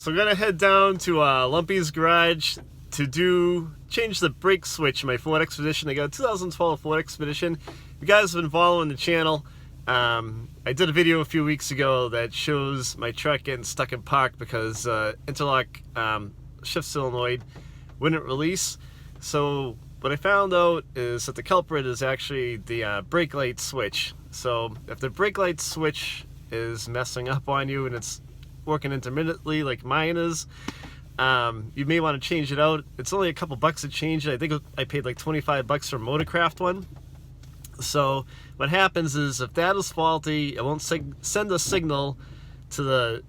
So I'm gonna head down to Lumpy's garage to change the brake switch in my Ford Expedition. I got a 2012 Ford Expedition. If you guys have been following the channel, I did a video a few weeks ago that shows my truck getting stuck in park because interlock shift solenoid wouldn't release. So what I found out is that the culprit is actually the brake light switch. So if the brake light switch is messing up on you and it's working intermittently like mine is, you may want to change it out. It's only a couple bucks to change it. I think I paid like 25 bucks for a Motorcraft one. So what happens is if that is faulty, it won't send a signal to the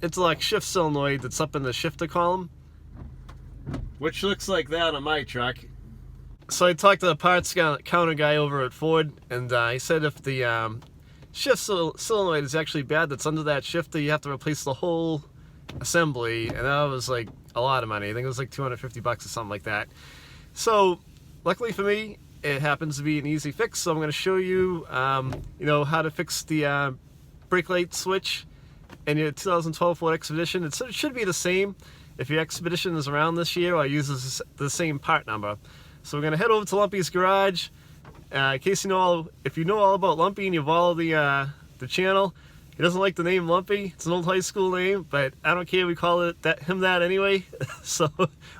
interlock shift solenoid that's up in the shifter column, which looks like that on my truck. So I talked to the parts counter guy over at Ford, and he said if the shift solenoid is actually bad that's under that shifter, you have to replace the whole assembly, and that was like a lot of money. I think it was like 250 bucks or something like that. So luckily for me, it happens to be an easy fix. So I'm going to show you, how to fix the brake light switch in your 2012 Ford Expedition. It should be the same if your Expedition is around this year or uses the same part number. So we're going to head over to Lumpy's garage. In case if you know all about Lumpy and you follow the channel, he doesn't like the name Lumpy. It's an old high school name, but I don't care. We call him that anyway. So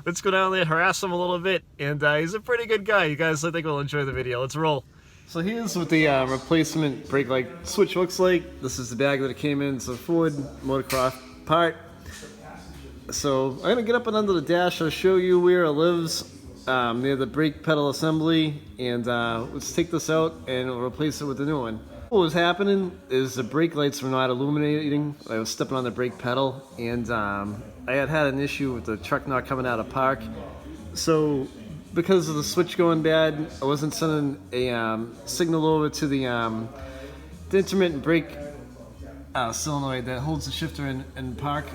let's go down there, harass him a little bit, and he's a pretty good guy. You guys, I think, will enjoy the video. Let's roll. So here's what the replacement brake light switch looks like. This is the bag that it came in. It's a Ford Motorcraft part. So I'm gonna get up and under the dash. I'll show you where it lives. Near the brake pedal assembly, and let's take this out and we'll replace it with the new one. What was happening is the brake lights were not illuminating. I was stepping on the brake pedal, and I had an issue with the truck not coming out of park. So because of the switch going bad, I wasn't sending a signal over to the intermittent brake solenoid that holds the shifter in park.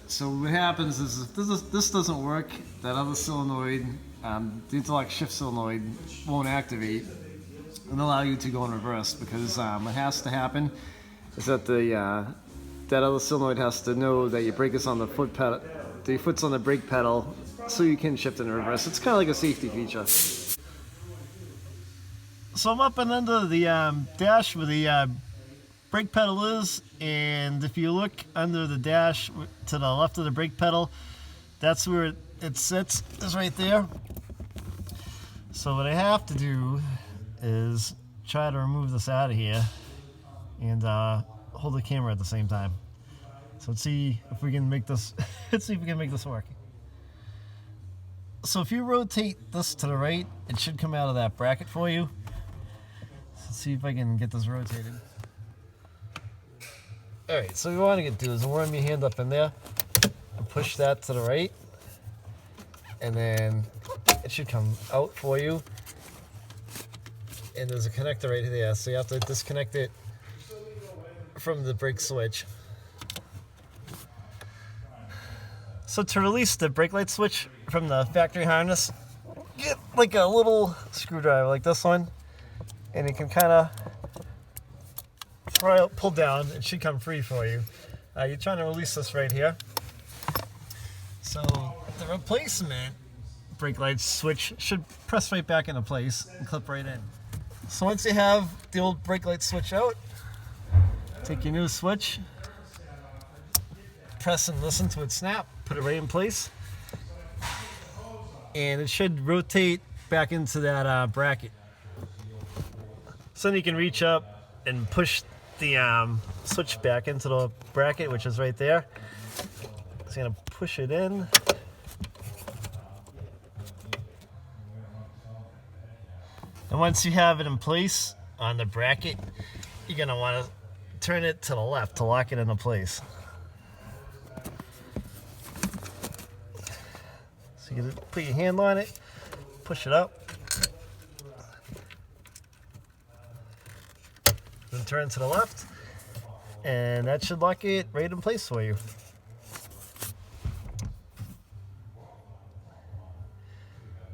So what happens is if this doesn't work, that other solenoid, the interlock shift solenoid, won't activate and allow you to go in reverse, because what has to happen is that that other solenoid has to know that your brake is on the foot pedal, the foot's on the brake pedal, so you can shift in reverse. It's kind of like a safety feature. So I'm up and under the dash where the brake pedal is, and if you look under the dash to the left of the brake pedal, that's where it sits, is right there. So what I have to do is try to remove this out of here and hold the camera at the same time. So let's see if we can make this work. So if you rotate this to the right, it should come out of that bracket for you. So let's see if I can get this rotated. Alright, so what you want to do is warm your hand up in there and push that to the right, and then it should come out for you. And there's a connector right there, so you have to disconnect it from the brake switch. So to release the brake light switch from the factory harness, get like a little screwdriver like this one, and you can kind of pull down. It should come free for you. You're trying to release this right here. So the replacement brake light switch should press right back into place and clip right in. So once you have the old brake light switch out, take your new switch, press and listen to it snap, put it right in place, and it should rotate back into that bracket. So then you can reach up and push the switch back into the bracket, which is right there. So you're going to push it in. And once you have it in place on the bracket, you're going to want to turn it to the left to lock it into place. So you put your hand on it, push it up, then turn to the left, and that should lock it right in place for you.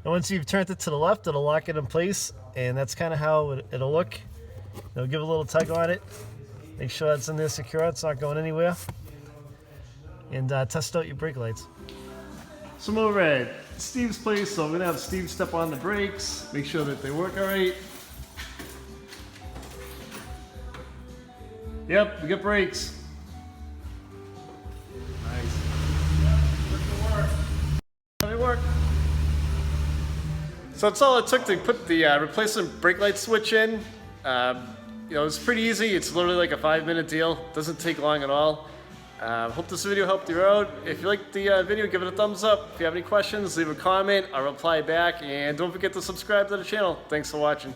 And once you've turned it to the left, it'll lock it in place, and that's kind of how it'll look. You'll give a little tug on it, make sure it's in there secure, it's not going anywhere. and test out your brake lights. So I'm over at Steve's place, so I'm gonna have Steve step on the brakes, make sure that they work all right. Yep, we got brakes. Nice. Yep, they work. So that's all it took to put the replacement brake light switch in. You know, it's pretty easy. It's literally like a 5-minute deal. Doesn't take long at all. Hope this video helped you out. If you liked the video, give it a thumbs up. If you have any questions, leave a comment. I'll reply back. And don't forget to subscribe to the channel. Thanks for watching.